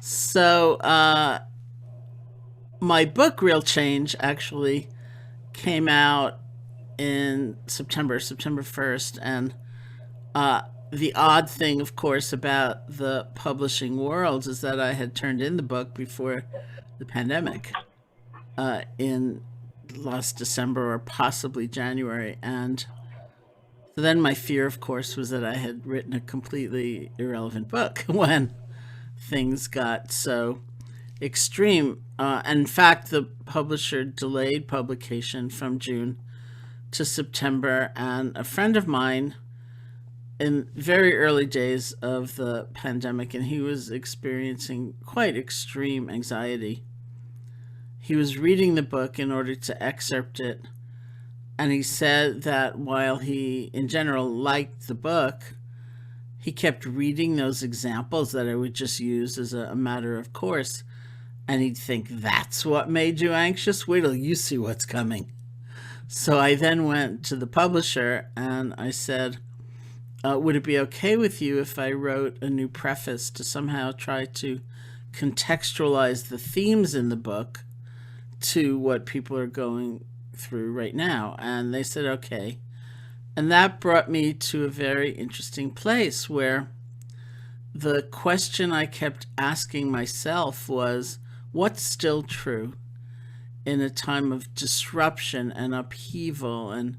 So, my book, Real Change, actually came out in September 1st. And uh, the odd thing, of course, about the publishing world is that I had turned in the book before the pandemic in last December or possibly January. And so then my fear, of course, was that I had written a completely irrelevant book when things got so extreme. In fact, the publisher delayed publication from June to September, and a friend of mine in very early days of the pandemic, and he was experiencing quite extreme anxiety. He was reading the book in order to excerpt it, and he said that while he, in general, liked the book, he kept reading those examples that I would just use as a matter of course. And he'd think, that's what made you anxious? Wait till you see what's coming. So I then went to the publisher and I said, would it be okay with you if I wrote a new preface to somehow try to contextualize the themes in the book to what people are going through right now? And they said, okay. And that brought me to a very interesting place where the question I kept asking myself was, what's still true in a time of disruption and upheaval and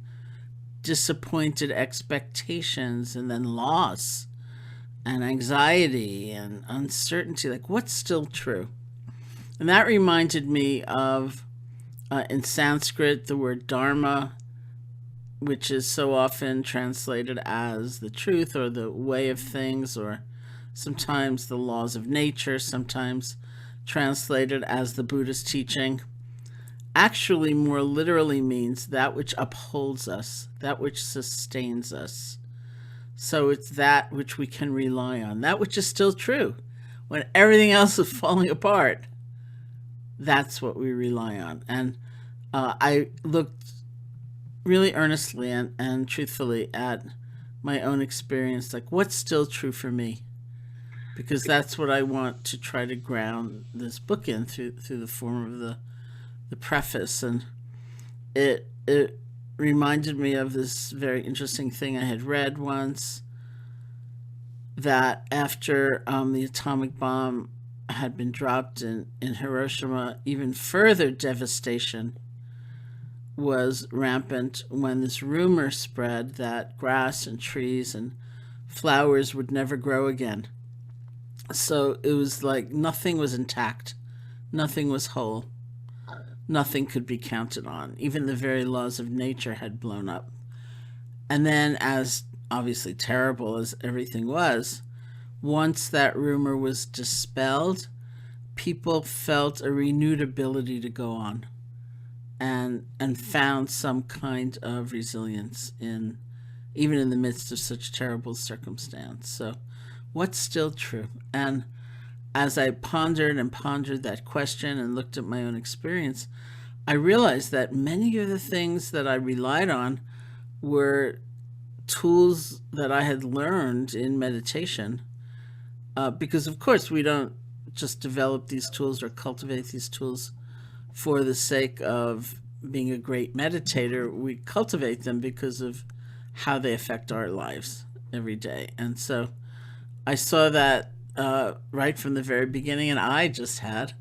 disappointed expectations and then loss and anxiety and uncertainty? Like, what's still true? And that reminded me of, in Sanskrit, the word dharma, which is so often translated as the truth or the way of things, or sometimes the laws of nature, sometimes translated as the Buddhist teaching, actually more literally means that which upholds us, that which sustains us. So it's that which we can rely on, that which is still true. When everything else is falling apart, that's what we rely on. And I looked really earnestly and truthfully at my own experience, like what's still true for me, because that's what I want to try to ground this book in through the form of the preface. And it reminded me of this very interesting thing I had read once, that after the atomic bomb had been dropped in Hiroshima, even further devastation was rampant when this rumor spread that grass and trees and flowers would never grow again. So it was like nothing was intact, nothing was whole, nothing could be counted on. Even the very laws of nature had blown up. And then, as obviously terrible as everything was, once that rumor was dispelled, people felt a renewed ability to go on and found some kind of resilience in even in the midst of such terrible circumstance. So what's still true? And as I pondered and pondered that question and looked at my own experience, I realized that many of the things that I relied on were tools that I had learned in meditation. Because, of course, we don't just develop these tools or cultivate these tools for the sake of being a great meditator. We cultivate them because of how they affect our lives every day. And so I saw that right from the very beginning, and I just had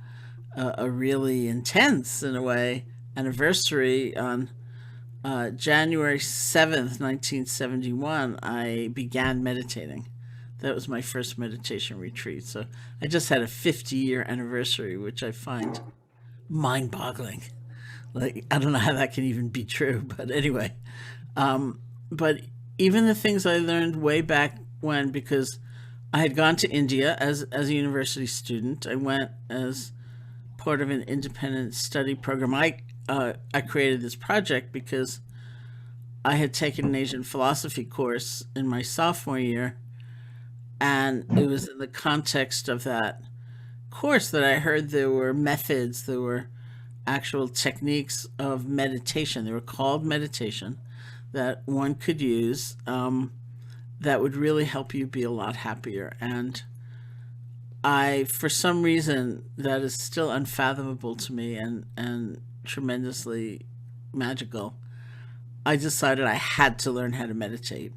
a really intense, in a way, anniversary on January 7th, 1971. I began meditating. That was my first meditation retreat. So I just had a 50-year anniversary, which I find mind boggling. Like, I don't know how that can even be true, but anyway. But even the things I learned way back when, because I had gone to India as a university student. I went as part of an independent study program. I created this project because I had taken an Asian philosophy course in my sophomore year, and it was in the context of that course that I heard there were methods, there were actual techniques of meditation. They were called meditation that one could use, that would really help you be a lot happier. And I, for some reason, that is still unfathomable to me and tremendously magical. I decided I had to learn how to meditate.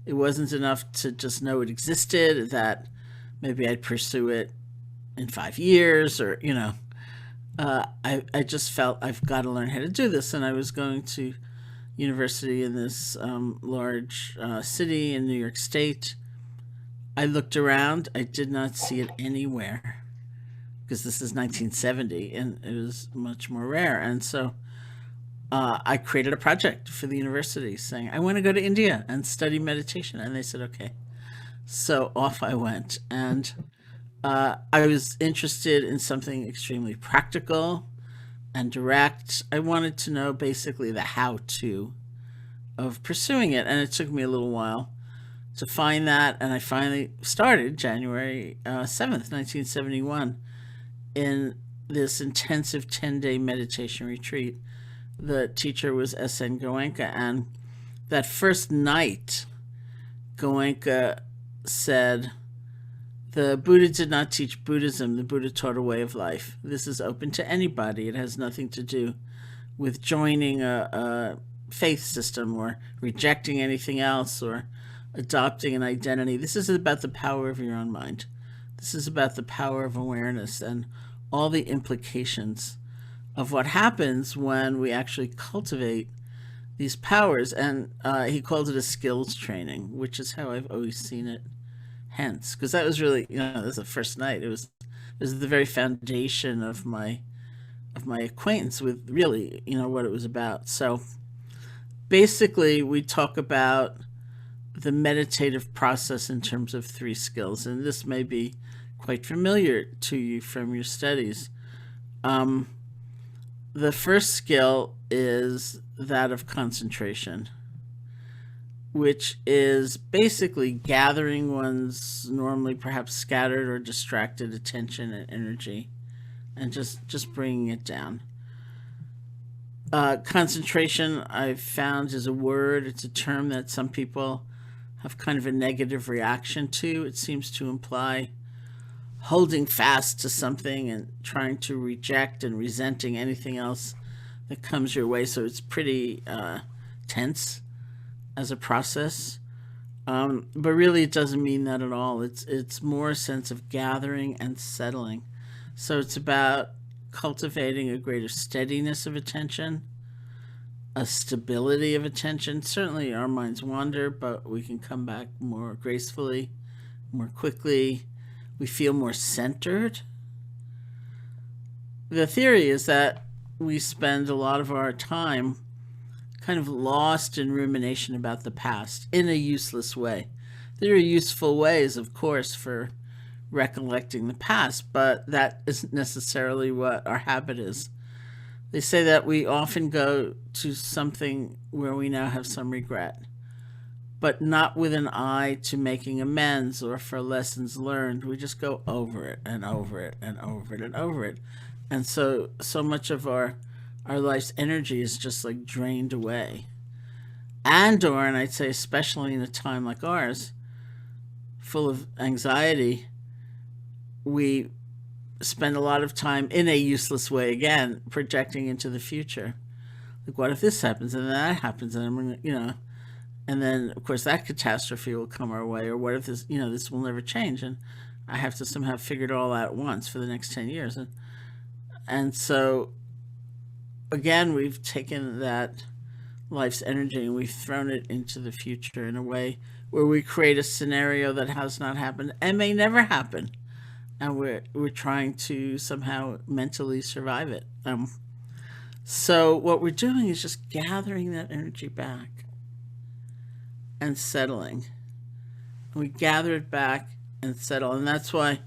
It wasn't enough to just know it existed, that maybe I'd pursue it in 5 years or, I just felt I've got to learn how to do this. And I was going to university in this large city in New York State. I looked around, I did not see it anywhere because this is 1970 and it was much more rare. And so I created a project for the university saying, I want to go to India and study meditation. And they said, okay. So off I went. And I was interested in something extremely practical and direct. I wanted to know basically the how to of pursuing it. And it took me a little while to find that. And I finally started January 7th, 1971, in this intensive 10-day meditation retreat. The teacher was S.N. Goenka. And that first night, Goenka said, the Buddha did not teach Buddhism. The Buddha taught a way of life. This is open to anybody. It has nothing to do with joining a faith system or rejecting anything else or adopting an identity. This is about the power of your own mind. This is about the power of awareness and all the implications of what happens when we actually cultivate these powers. And he called it a skills training, which is how I've always seen it. Hence, because that was really, this was the first night. It was the very foundation of my acquaintance with really, what it was about. So basically, we talk about the meditative process in terms of 3 skills, and this may be quite familiar to you from your studies. The first skill is that of concentration, which is basically gathering one's normally perhaps scattered or distracted attention and energy and just bringing it down. Concentration, I've found, is a word, it's a term that some people have kind of a negative reaction to. It seems to imply holding fast to something and trying to reject and resenting anything else that comes your way. So it's pretty tense as a process. But really, it doesn't mean that at all. It's more a sense of gathering and settling. So it's about cultivating a greater steadiness of attention, a stability of attention. Certainly, our minds wander, but we can come back more gracefully, more quickly. We feel more centered. The theory is that we spend a lot of our time kind of lost in rumination about the past in a useless way. There are useful ways, of course, for recollecting the past, but that isn't necessarily what our habit is. They say that we often go to something where we now have some regret, but not with an eye to making amends or for lessons learned. We just go over it and over it and over it and over it. And so much of our life's energy is just like drained away. And I'd say especially in a time like ours, full of anxiety, we spend a lot of time in a useless way, again, projecting into the future. Like, what if this happens and then that happens and I'm gonna, and then of course that catastrophe will come our way, or what if this, this will never change and I have to somehow figure it all out at once for the next 10 years. And so again, we've taken that life's energy and we've thrown it into the future in a way where we create a scenario that has not happened and may never happen. And we're trying to somehow mentally survive it. So what we're doing is just gathering that energy back and settling. And we gather it back and settle. And that's why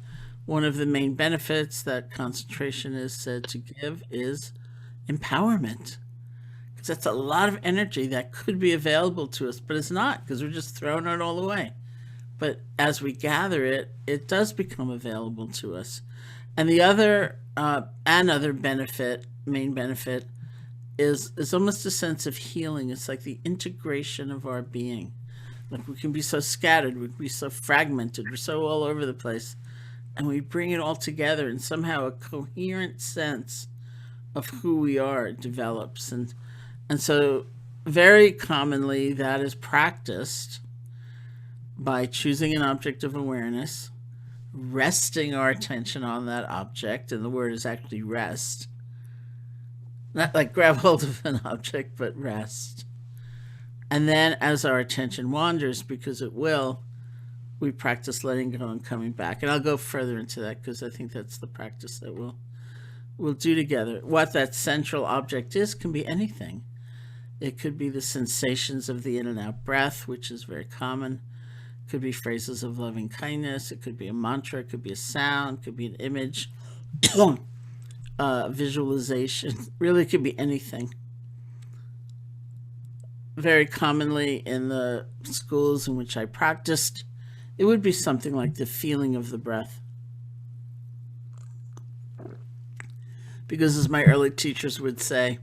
one of the main benefits that concentration is said to give is empowerment. Because that's a lot of energy that could be available to us, but it's not, because we're just throwing it all away. But as we gather it, it does become available to us. And the other benefit, main benefit, is almost a sense of healing. It's like the integration of our being. Like, we can be so scattered, we can be so fragmented, we're so all over the place. and we bring it all together, and somehow a coherent sense of who we are develops. And so very commonly that is practiced by choosing an object of awareness, resting our attention on that object, and the word is actually rest. Not like grab hold of an object, but rest. And then as our attention wanders, because it will, we practice letting go and coming back. And I'll go further into that because I think that's the practice that we'll do together. What that central object is can be anything. It could be the sensations of the in and out breath, which is very common. It could be phrases of loving kindness. It could be a mantra. It could be a sound. It could be an image, visualization. Really, it could be anything. Very commonly in the schools in which I practiced, it would be something like the feeling of the breath. Because as my early teachers would say,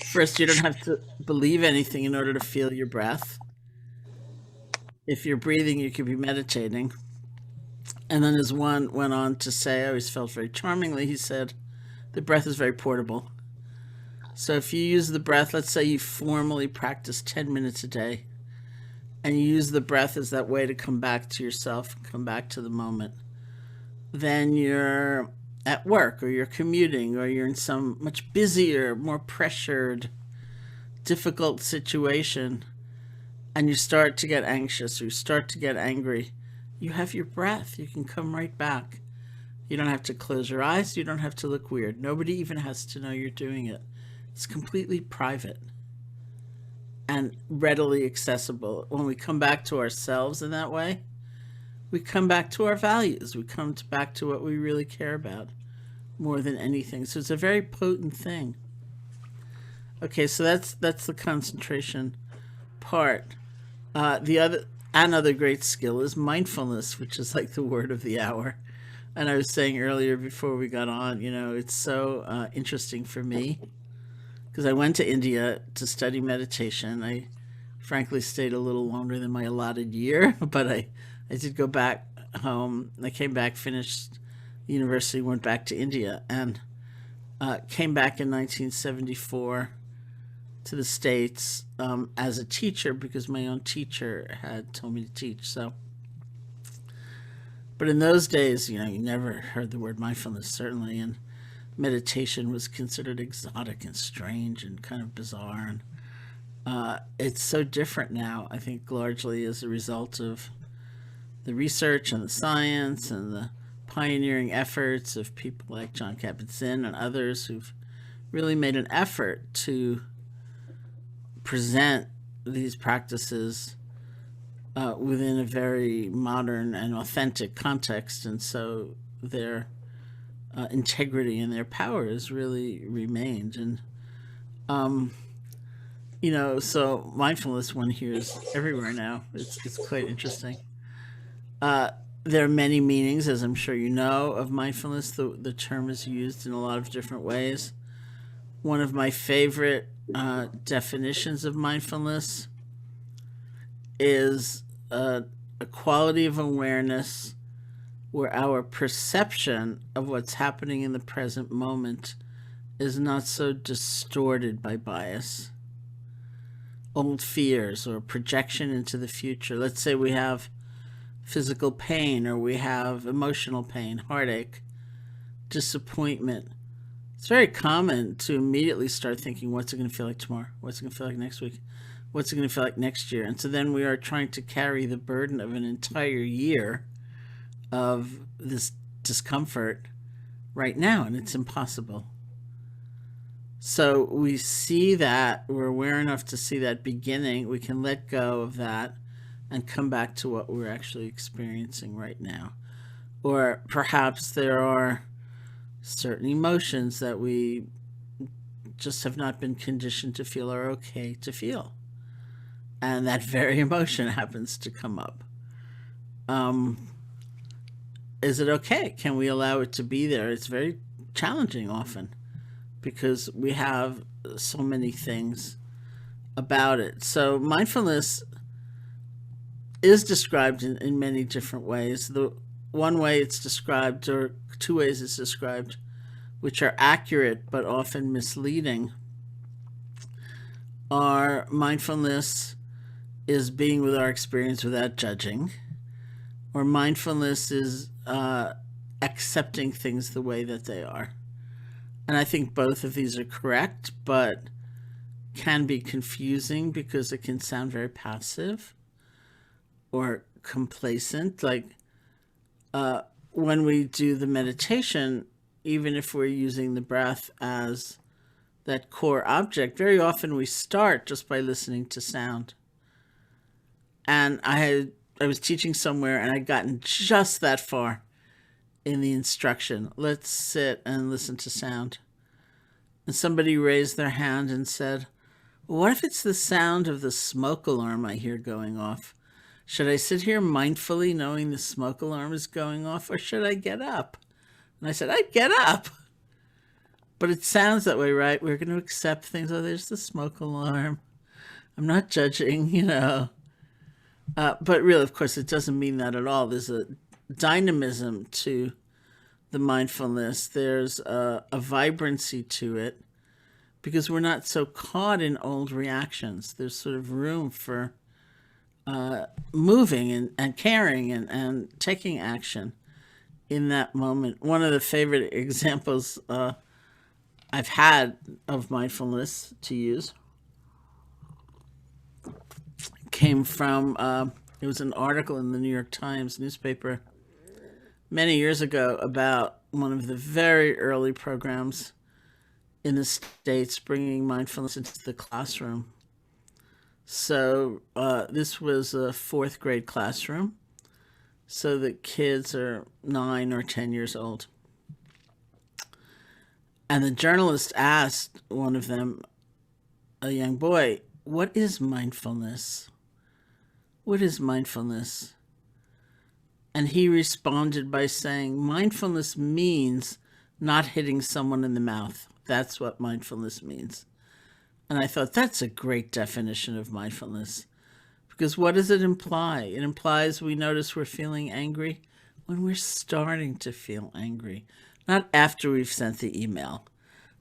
first, you don't have to believe anything in order to feel your breath. If you're breathing, you could be meditating. And then as one went on to say, I always felt very charmingly, he said, the breath is very portable. So if you use the breath, let's say you formally practice 10 minutes a day, and you use the breath as that way to come back to yourself, come back to the moment, then you're at work, or you're commuting, or you're in some much busier, more pressured, difficult situation, and you start to get anxious or you start to get angry, you have your breath. You can come right back. You don't have to close your eyes. You don't have to look weird. Nobody even has to know you're doing it. It's completely private and readily accessible. When we come back to ourselves in that way, we come back to our values. We come back to what we really care about more than anything. So it's a very potent thing. Okay, so that's the concentration part. Another great skill is mindfulness, which is like the word of the hour. And I was saying earlier before we got on, it's so interesting for me because I went to India to study meditation. I frankly stayed a little longer than my allotted year, but I did go back home. I came back, finished university, went back to India, and came back in 1974 to the States as a teacher because my own teacher had told me to teach. So, but in those days, you never heard the word mindfulness, certainly, and meditation was considered exotic and strange and kind of bizarre. And it's so different now, I think, largely as a result of the research and the science and the pioneering efforts of people like John Kabat-Zinn and others who've really made an effort to present these practices within a very modern and authentic context. And so their integrity and their power has really remained. And, so mindfulness one hears everywhere now. It's quite interesting. There are many meanings, as I'm sure you know, of mindfulness. The term is used in a lot of different ways. One of my favorite definitions of mindfulness is a quality of awareness where our perception of what's happening in the present moment is not so distorted by bias, old fears, or projection into the future. Let's say we have physical pain, or we have emotional pain, heartache, disappointment. It's very common to immediately start thinking, what's it going to feel like tomorrow? What's it going to feel like next week? What's it going to feel like next year? And so then we are trying to carry the burden of an entire year of this discomfort right now, and it's impossible. So we see that, we're aware enough to see that beginning, we can let go of that and come back to what we're actually experiencing right now. Or perhaps there are certain emotions that we just have not been conditioned to feel are okay to feel. And that very emotion happens to come up. Is it okay? Can we allow it to be there? It's very challenging often because we have so many things about it. So mindfulness is described in many different ways. one way it's described, or two ways it's described, which are accurate but often misleading, are mindfulness is being with our experience without judging, or mindfulness is accepting things the way that they are. And I think both of these are correct, but can be confusing because it can sound very passive or complacent. Like when we do the meditation, even if we're using the breath as that core object, very often we start just by listening to sound. And I was teaching somewhere and I'd gotten just that far in the instruction. Let's sit and listen to sound. And somebody raised their hand and said, what if it's the sound of the smoke alarm I hear going off? Should I sit here mindfully knowing the smoke alarm is going off, or should I get up? And I said, I'd get up. But it sounds that way, right? We're going to accept things. Oh, there's the smoke alarm. I'm not judging, you know. But really, of course, it doesn't mean that at all. There's a dynamism to the mindfulness. There's a vibrancy to it because we're not so caught in old reactions. There's sort of room for moving and caring and taking action in that moment. One of the favorite examples I've had of mindfulness to use came from, it was an article in the New York Times newspaper many years ago about one of the very early programs in the States bringing mindfulness into the classroom. So this was a fourth grade classroom. So the kids are 9 or 10 years old. And the journalist asked one of them, a young boy, what is mindfulness? What is mindfulness? And he responded by saying, mindfulness means not hitting someone in the mouth. That's what mindfulness means. And I thought, that's a great definition of mindfulness. Because what does it imply? It implies we notice we're feeling angry when we're starting to feel angry. Not after we've sent the email.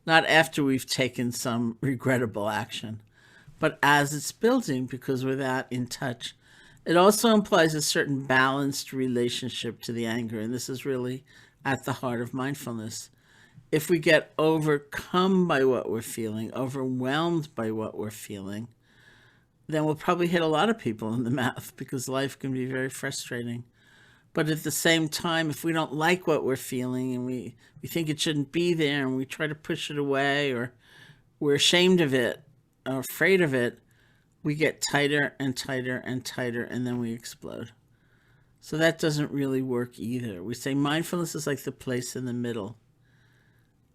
Not after we've taken some regrettable action. But as it's building, because we're that in touch. It also implies a certain balanced relationship to the anger. And this is really at the heart of mindfulness. If we get overcome by what we're feeling, overwhelmed by what we're feeling, then we'll probably hit a lot of people in the mouth because life can be very frustrating. But at the same time, if we don't like what we're feeling and we think it shouldn't be there and we try to push it away, or we're ashamed of it or afraid of it, we get tighter and tighter and tighter, and then we explode. So that doesn't really work either. We say mindfulness is like the place in the middle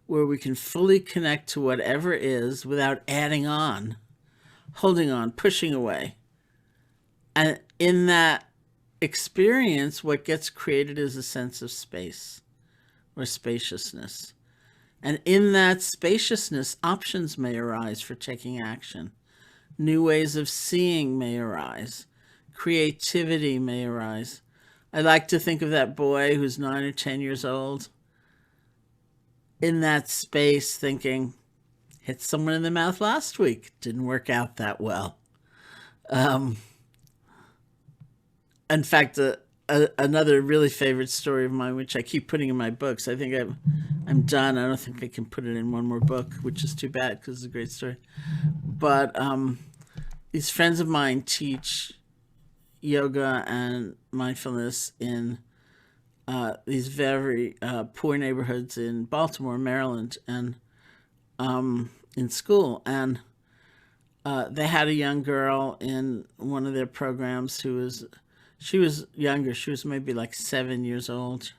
where we can fully connect to whatever is without adding on, holding on, pushing away. And in that experience, what gets created is a sense of space or spaciousness. And in that spaciousness, options may arise for taking action. New ways of seeing may arise. Creativity may arise. I like to think of that boy who's 9 or 10 years old in that space thinking, hit someone in the mouth last week. Didn't work out that well. In fact, another really favorite story of mine, which I keep putting in my books. I think I'm done. I don't think I can put it in one more book, which is too bad because it's a great story. But these friends of mine teach yoga and mindfulness in these very poor neighborhoods in Baltimore, Maryland, and in school. And they had a young girl in one of their programs she was younger. She was maybe like 7 years old.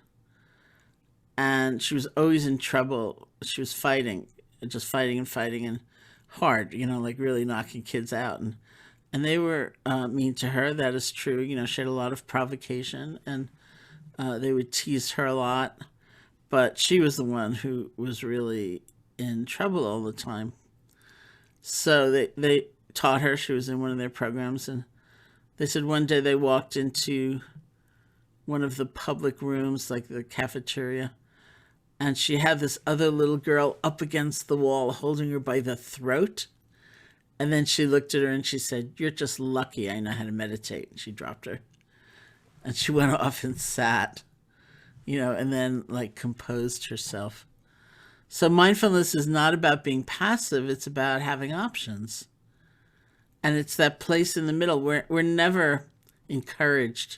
And she was always in trouble. She was fighting, just fighting and hard, like really knocking kids out. And they were mean to her. That is true. She had a lot of provocation, and they would tease her a lot. But she was the one who was really in trouble all the time. So they taught her. She was in one of their programs, and they said one day they walked into one of the public rooms, like the cafeteria, and she had this other little girl up against the wall holding her by the throat. And then she looked at her and she said, "You're just lucky I know how to meditate." And she dropped her. And she went off and sat, and then like composed herself. So mindfulness is not about being passive, it's about having options. And it's that place in the middle where we're never encouraged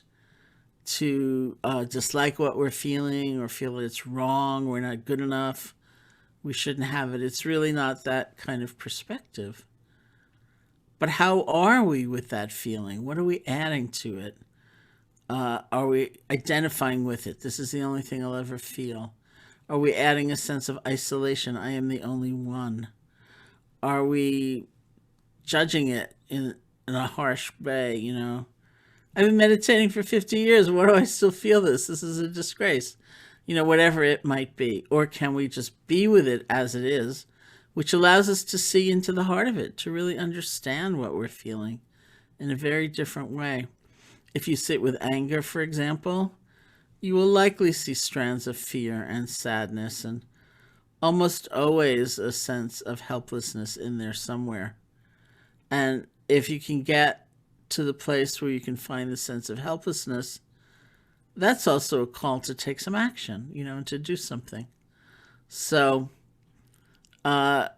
to dislike what we're feeling or feel that it's wrong, we're not good enough, we shouldn't have it. It's really not that kind of perspective. But how are we with that feeling? What are we adding to it? Are we identifying with it? This is the only thing I'll ever feel. Are we adding a sense of isolation? I am the only one. Are we judging it in a harsh way? I've been meditating for 50 years. Why do I still feel this? This is a disgrace. Whatever it might be. Or can we just be with it as it is, which allows us to see into the heart of it, to really understand what we're feeling in a very different way. If you sit with anger, for example, you will likely see strands of fear and sadness and almost always a sense of helplessness in there somewhere. And if you can get to the place where you can find the sense of helplessness, that's also a call to take some action, and to do something. So I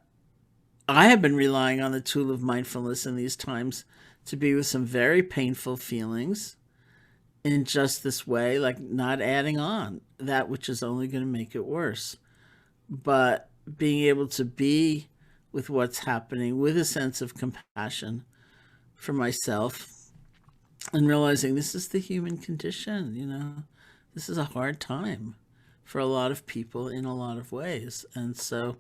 have been relying on the tool of mindfulness in these times to be with some very painful feelings in just this way, like not adding on that which is only going to make it worse, but being able to be with what's happening with a sense of compassion for myself and realizing this is the human condition. This is a hard time for a lot of people in a lot of ways. And so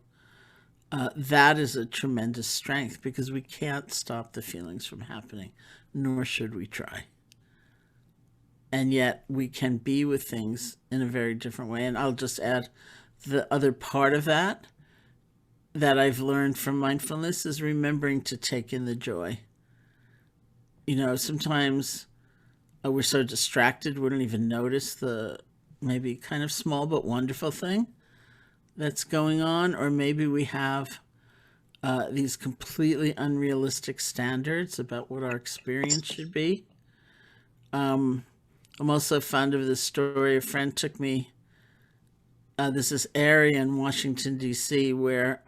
that is a tremendous strength because we can't stop the feelings from happening, nor should we try. And yet we can be with things in a very different way. And I'll just add the other part of that I've learned from mindfulness is remembering to take in the joy. Sometimes we're so distracted we don't even notice the maybe kind of small but wonderful thing that's going on, or maybe we have these completely unrealistic standards about what our experience should be. I'm also fond of this story. A friend took me, there's this area in Washington, D.C., where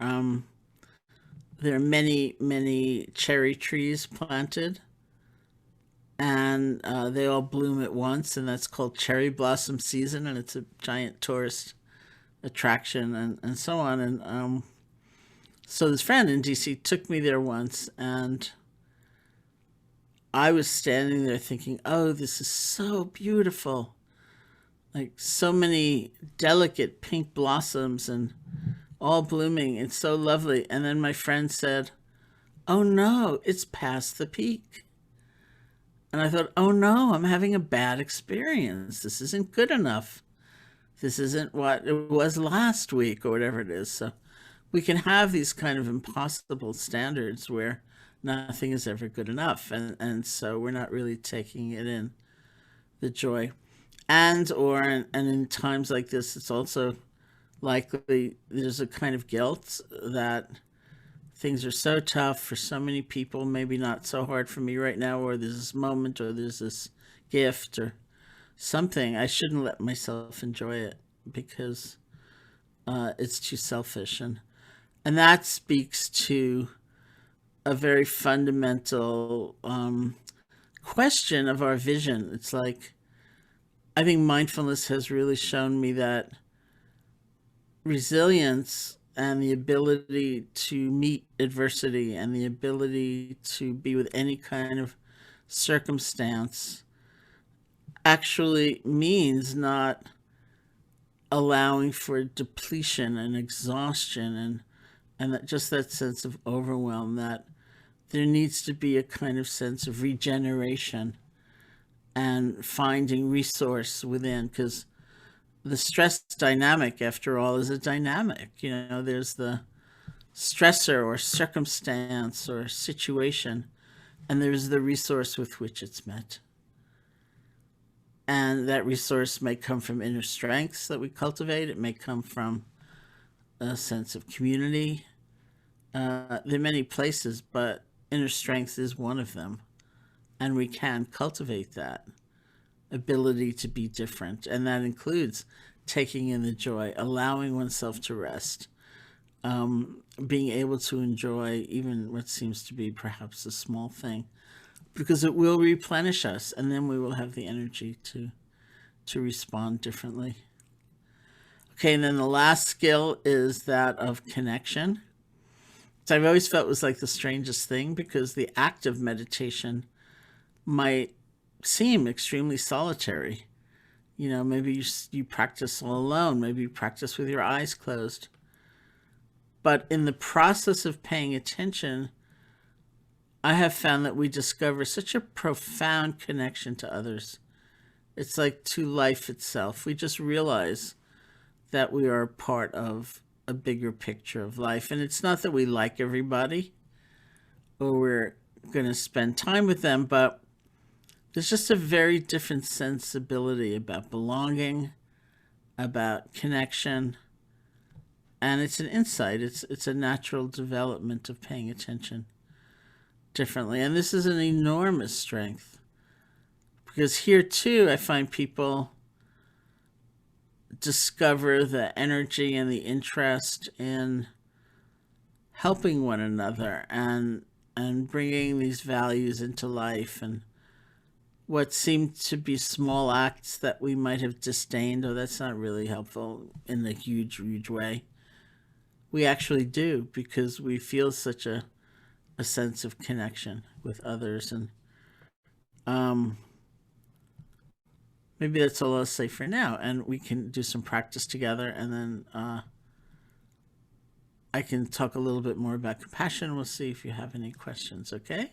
there are many, many cherry trees planted, and they all bloom at once, and that's called cherry blossom season, and it's a giant tourist attraction and so on. And so this friend in DC took me there once, and I was standing there thinking, oh, this is so beautiful. Like so many delicate pink blossoms and all blooming. It's so lovely. And then my friend said, oh no, it's past the peak. And I thought, oh no, I'm having a bad experience. This isn't good enough. This isn't what it was last week or whatever it is. So we can have these kind of impossible standards where nothing is ever good enough. And so we're not really taking it in, the joy. And in times like this, it's also likely there's a kind of guilt that things are so tough for so many people, maybe not so hard for me right now, or there's this moment or there's this gift or something. I shouldn't let myself enjoy it because it's too selfish. And that speaks to a very fundamental question of our vision. It's like, I think mindfulness has really shown me that resilience and the ability to meet adversity and the ability to be with any kind of circumstance actually means not allowing for depletion and exhaustion and that just that sense of overwhelm, that there needs to be a kind of sense of regeneration and finding resource within, because the stress dynamic, after all, is a dynamic. There's the stressor or circumstance or situation, and there's the resource with which it's met. And that resource may come from inner strengths that we cultivate. It may come from a sense of community. There are many places, but inner strength is one of them. And we can cultivate that ability to be different. And that includes taking in the joy, allowing oneself to rest, being able to enjoy even what seems to be perhaps a small thing, because it will replenish us, and then we will have the energy to respond differently. Okay, and then the last skill is that of connection. So I've always felt it was like the strangest thing, because the act of meditation might seem extremely solitary. You know, maybe you practice all alone, maybe you practice with your eyes closed. But in the process of paying attention, I have found that we discover such a profound connection to others. It's like to life itself. We just realize that we are a part of a bigger picture of life. And it's not that we like everybody or we're going to spend time with them, but there's just a very different sensibility about belonging, about connection, and it's an insight. It's a natural development of paying attention differently. And this is an enormous strength, because here too I find people discover the energy and the interest in helping one another and bringing these values into life, and what seemed to be small acts that we might have disdained, oh, that's not really helpful in a huge way, we actually do, because we feel such a sense of connection with others. And maybe that's all I'll say for now, and we can do some practice together, and then I can talk a little bit more about compassion. We'll see if you have any questions, okay?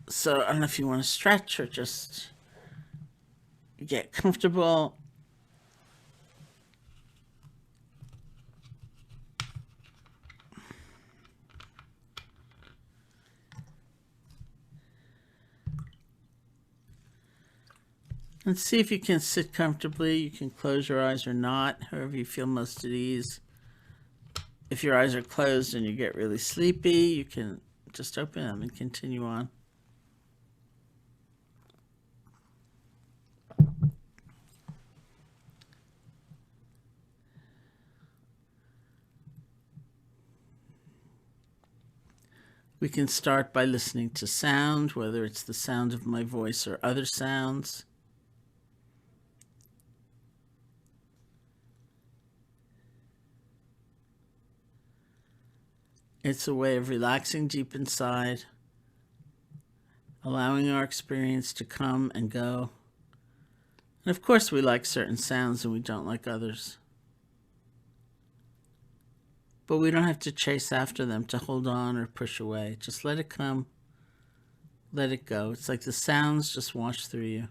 So I don't know if you want to stretch or just get comfortable. And see if you can sit comfortably. You can close your eyes or not, however you feel most at ease. If your eyes are closed and you get really sleepy, you can just open them and continue on. We can start by listening to sound, whether it's the sound of my voice or other sounds. It's a way of relaxing deep inside, allowing our experience to come and go. And of course, we like certain sounds and we don't like others. But we don't have to chase after them, to hold on or push away. Just let it come, let it go. It's like the sounds just wash through you.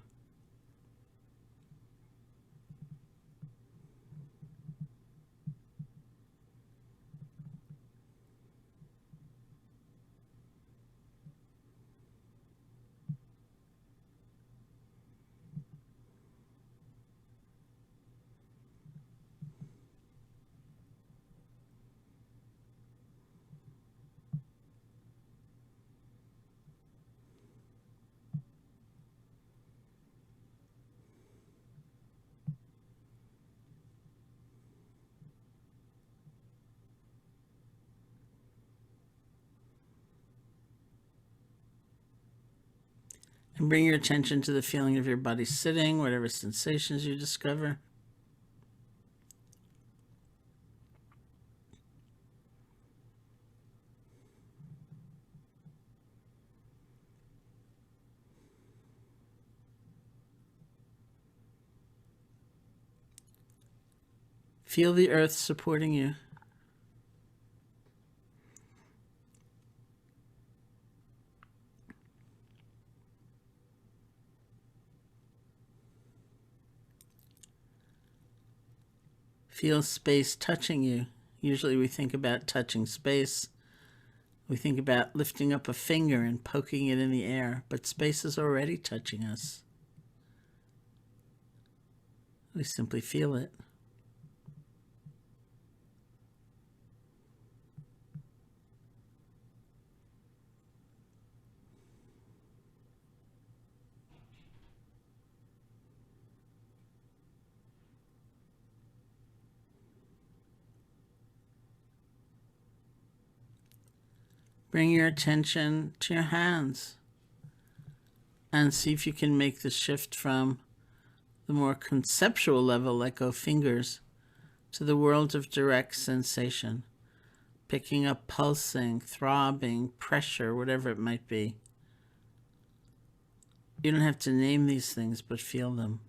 And bring your attention to the feeling of your body sitting, whatever sensations you discover. Feel the earth supporting you. Feel space touching you. Usually we think about touching space We think about lifting up a finger and poking it in the air, but space is already touching us. We simply feel it. Bring your attention to your hands and see if you can make the shift from the more conceptual level, let go fingers, to the world of direct sensation, picking up pulsing, throbbing, pressure, whatever it might be. You don't have to name these things, but feel them.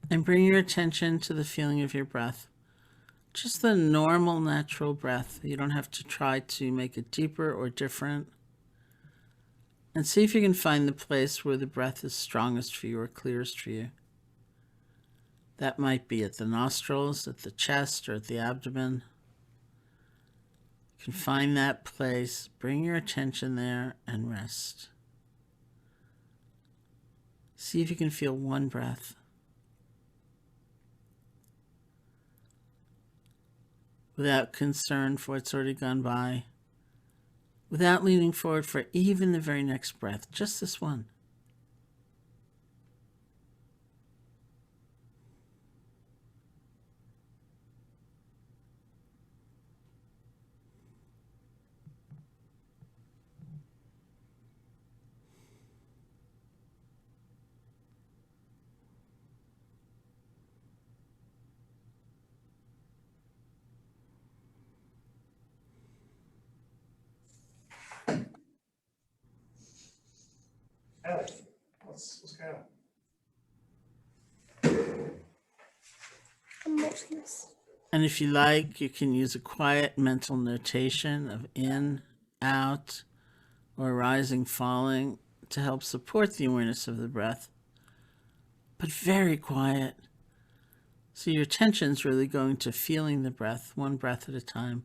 And bring your attention to the feeling of your breath. Just the normal, natural breath. You don't have to try to make it deeper or different. And see if you can find the place where the breath is strongest for you or clearest for you. That might be at the nostrils, at the chest, or at the abdomen. You can find that place, bring your attention there, and rest. See if you can feel one breath. Without concern for what's already gone by. Without leaning forward for even the very next breath, just this one. Alex, what's going on? Emotionless. And if you like, you can use a quiet mental notation of in, out, or rising, falling to help support the awareness of the breath, but very quiet. So your attention's really going to feeling the breath, one breath at a time.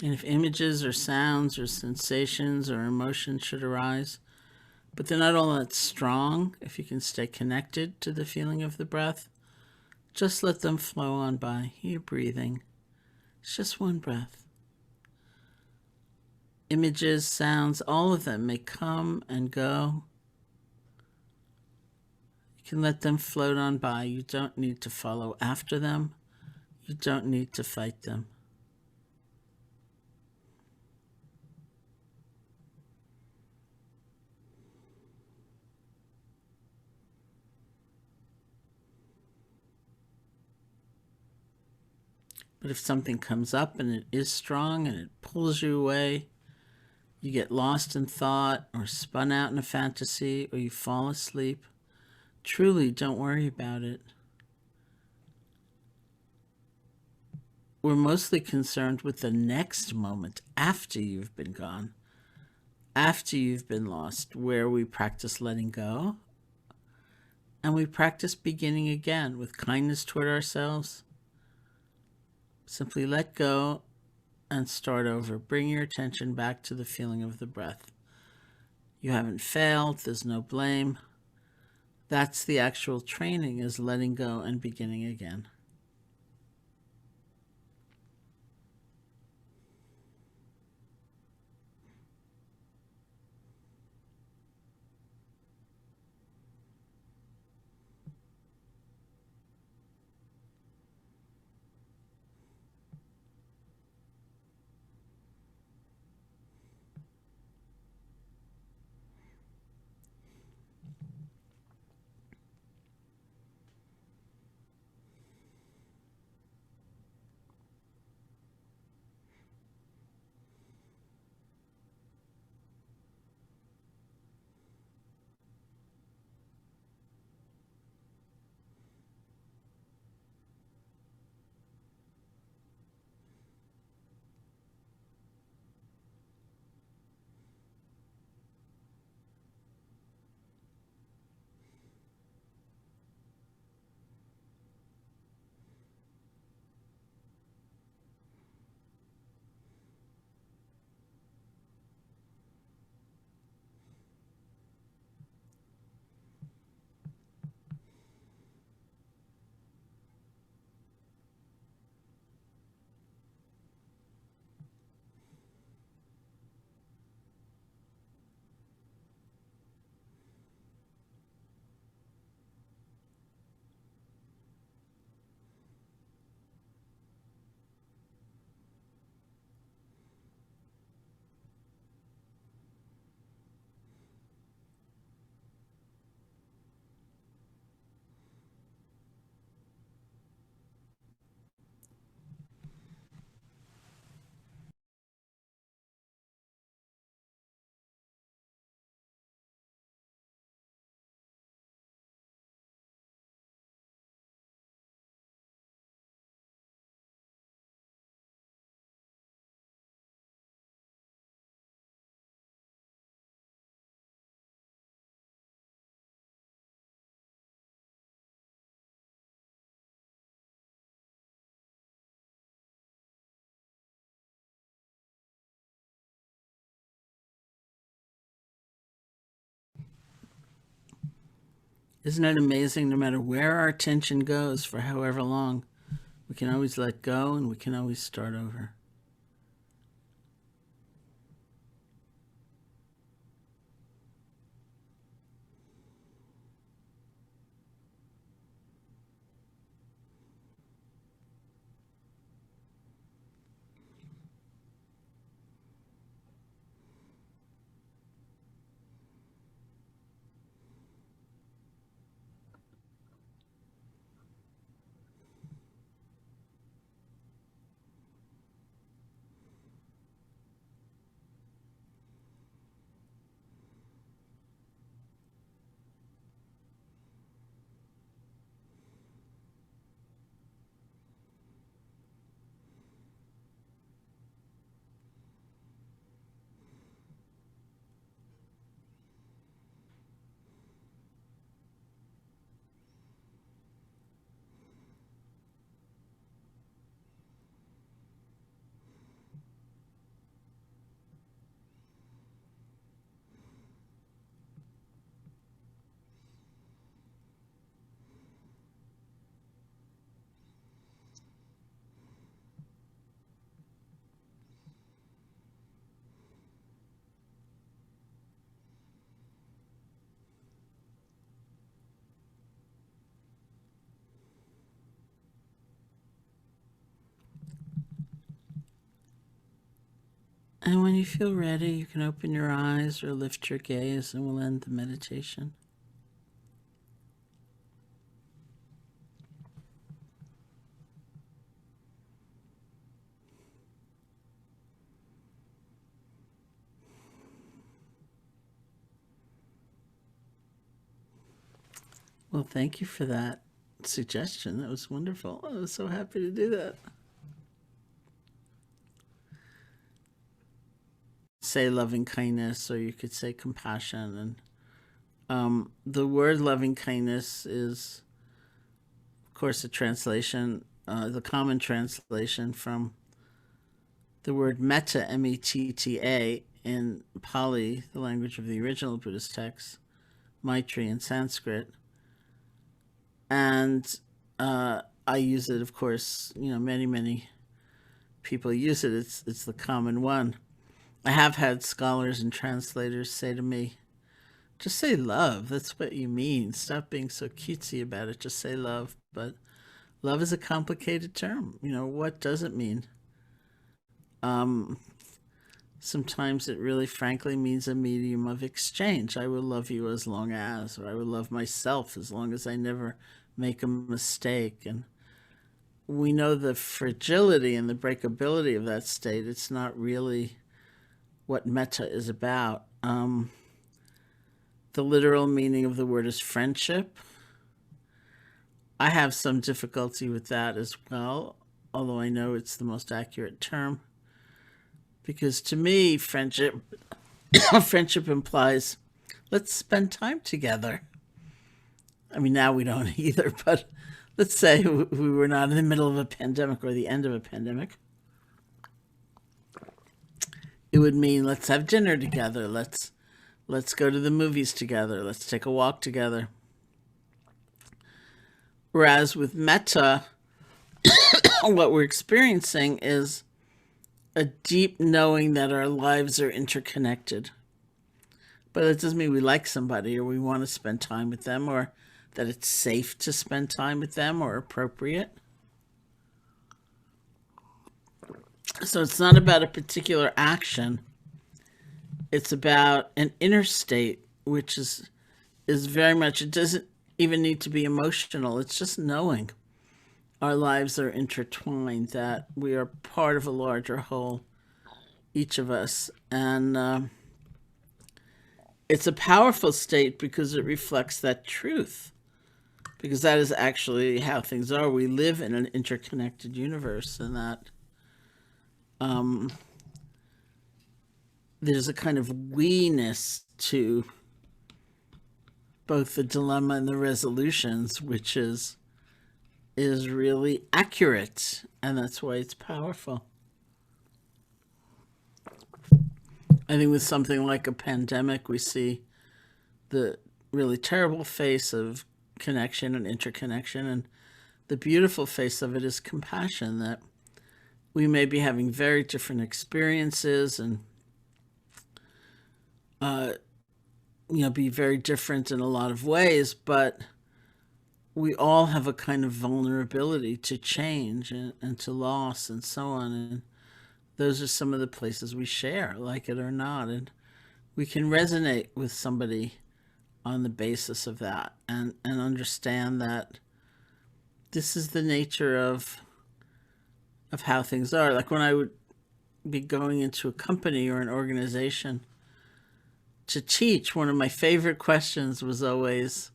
And if images or sounds or sensations or emotions should arise, but they're not all that strong, if you can stay connected to the feeling of the breath, just let them flow on by. You're breathing. It's just one breath. Images, sounds, all of them may come and go. You can let them float on by. You don't need to follow after them. You don't need to fight them. But if something comes up and it is strong and it pulls you away, you get lost in thought or spun out in a fantasy or you fall asleep, truly don't worry about it. We're mostly concerned with the next moment after you've been gone. after you've been lost, where we practice letting go and we practice beginning again with kindness toward ourselves. Simply let go and start over. Bring your attention back to the feeling of the breath. You haven't failed. There's no blame. That's the actual training, is letting go and beginning again. Isn't it amazing? No matter where our attention goes for however long, we can always let go and we can always start over. And when you feel ready, you can open your eyes or lift your gaze, and we'll end the meditation. Well, thank you for that suggestion. That was wonderful. I was so happy to do that. say loving kindness, or you could say compassion. And the word loving kindness is, of course, a translation, the common translation from the word metta, metta, in Pali, the language of the original Buddhist text, Maitri in Sanskrit. And I use it, of course, many people use it. It's the common one. I have had scholars and translators say to me, just say love. That's what you mean. Stop being so cutesy about it. Just say love. But love is a complicated term. What does it mean? Sometimes it really, frankly, means a medium of exchange. I will love you as long as, or I will love myself as long as I never make a mistake. And we know the fragility and the breakability of that state. It's not really what metta is about. The literal meaning of the word is friendship. I have some difficulty with that as well, although I know it's the most accurate term. Because to me, friendship implies let's spend time together. I mean, now we don't either, but let's say we were not in the middle of a pandemic or the end of a pandemic. It would mean let's have dinner together. Let's go to the movies together. Let's take a walk together. Whereas with metta, what we're experiencing is a deep knowing that our lives are interconnected. But it doesn't mean we like somebody or we want to spend time with them or that it's safe to spend time with them or appropriate. So it's not about a particular action. It's about an inner state, which is very much, it doesn't even need to be emotional. It's just knowing our lives are intertwined, that we are part of a larger whole, each of us. And it's a powerful state because it reflects that truth, because that is actually how things are. We live in an interconnected universe, and that there's a kind of we-ness to both the dilemma and the resolutions, which is really accurate, and that's why it's powerful. I think with something like a pandemic, we see the really terrible face of connection and interconnection, and the beautiful face of it is compassion, that we may be having very different experiences and be very different in a lot of ways, but we all have a kind of vulnerability to change and to loss and so on. And those are some of the places we share, like it or not. And we can resonate with somebody on the basis of that and understand that this is the nature of how things are. Like when I would be going into a company or an organization to teach, one of my favorite questions was always,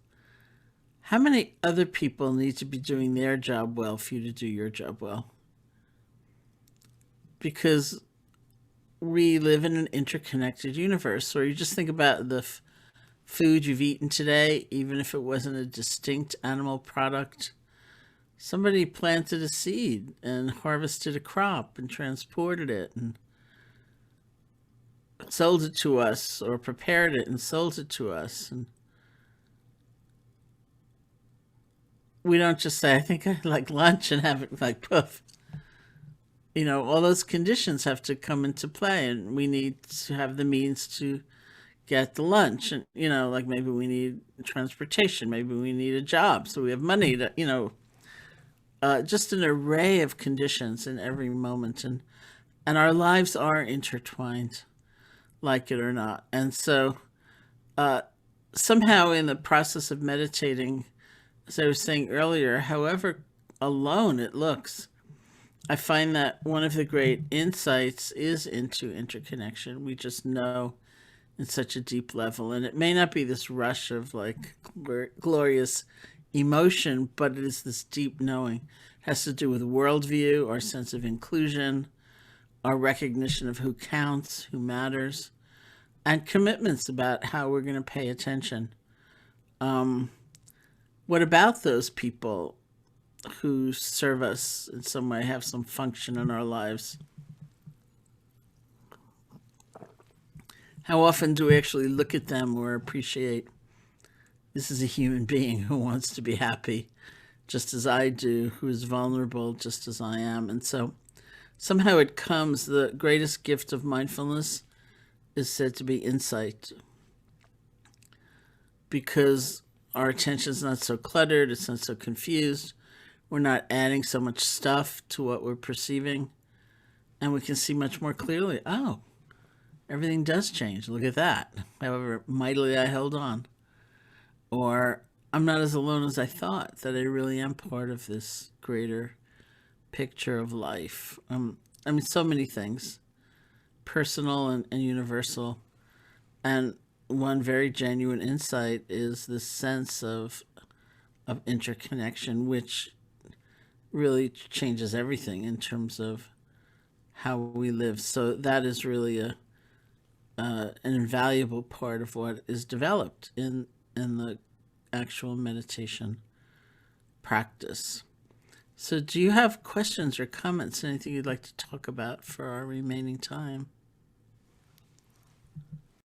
how many other people need to be doing their job well for you to do your job well? Because we live in an interconnected universe. Or you just think about the food you've eaten today, even if it wasn't a distinct animal product. Somebody planted a seed and harvested a crop and transported it and sold it to us, or prepared it and sold it to us. And we don't just say, I think I like lunch, and have it like poof. All those conditions have to come into play, and we need to have the means to get the lunch. And, like maybe we need transportation, maybe we need a job, so we have money to, just an array of conditions in every moment. And our lives are intertwined, like it or not. And so somehow in the process of meditating, as I was saying earlier, however alone it looks, I find that one of the great insights is into interconnection. We just know in such a deep level. And it may not be this rush of like glorious emotion, but it is this deep knowing. It has to do with worldview, our sense of inclusion, our recognition of who counts, who matters, and commitments about how we're going to pay attention. Um, what about those people who serve us in some way, have some function in our lives? How often do we actually look at them or appreciate this is a human being who wants to be happy, just as I do, who is vulnerable, just as I am? And so somehow it comes, the greatest gift of mindfulness is said to be insight, because our attention is not so cluttered, it's not so confused, we're not adding so much stuff to what we're perceiving, and we can see much more clearly, oh, everything does change. Look at that. However mightily I held on. Or I'm not as alone as I thought, that I really am part of this greater picture of life. I mean, so many things, personal and universal. And one very genuine insight is this sense of interconnection, which really changes everything in terms of how we live. So that is really an invaluable part of what is developed in the actual meditation practice. So, do you have questions or comments? Anything you'd like to talk about for our remaining time?